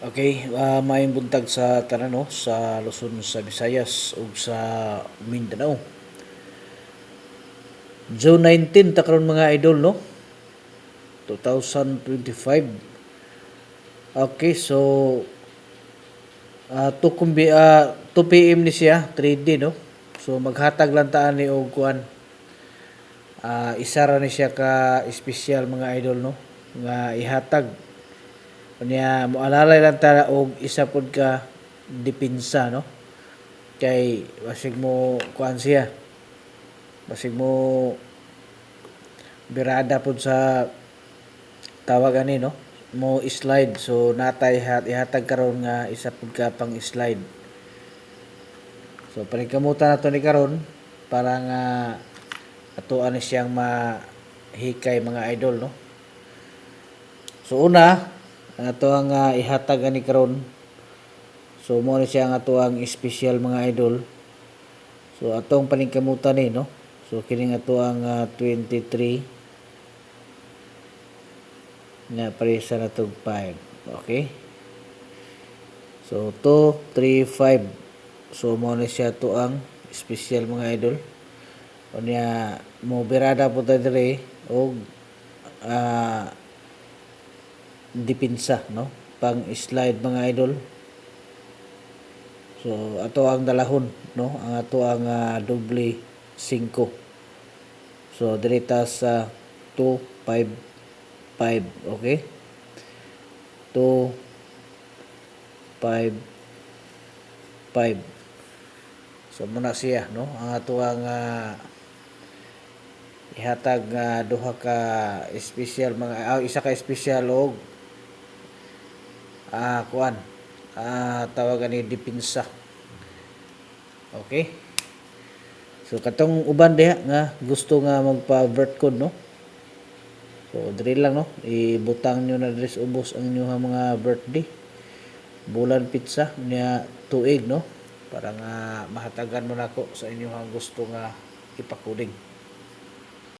Okay, maayong buntag sa tanan no, sa Luzon, sa Visayas ug sa Mindanao. June 19 ta karon mga idol no, 2025. Okay, so 2 PM ni siya, 3D no. So maghatag lang taan ni og kuan. Isa ra ni siya ka espesyal mga idol no nga ihatag. Kanya moalalay lang ta og isa pod ka depensa no. Kay basig mo kuan siya. Basig mo birada pod sa tawag ani no, mo slide. So natay ihatag karon nga isa pud ka pang slide. So paningkamutan nato ni karon para nga atuan ni siyang mahikay mga idol no. So una ang ato ang ihatag ani karon, so mo ni siya ang ato ang special mga idol. So atong paningkamutan ni no, so kining ato ang 23 na parisa na tog 5. Okay, so 2, 3, 5. So mo ni siya to ang special mga idol. Unya mo birada po ta dire og depensa no, pang slide mga idol. So ato ang dalahon no, ang ato ang doble 5. So direta sa 2, 5, 5. Okay, 2, 5, 5. So muna siya no, ang ato ang ihatag duha ka special mga isa ka special og kuan tawag ni depensa. Okay, so katong uban diha nga gusto nga magpa-vert code no, so diri lang no, ibutang nyo na diri sa ubos ang inyong mga birthday, bulan, pizza niya tuig no, para nga mahatagan mo nako sa inyong gusto nga ipakuding.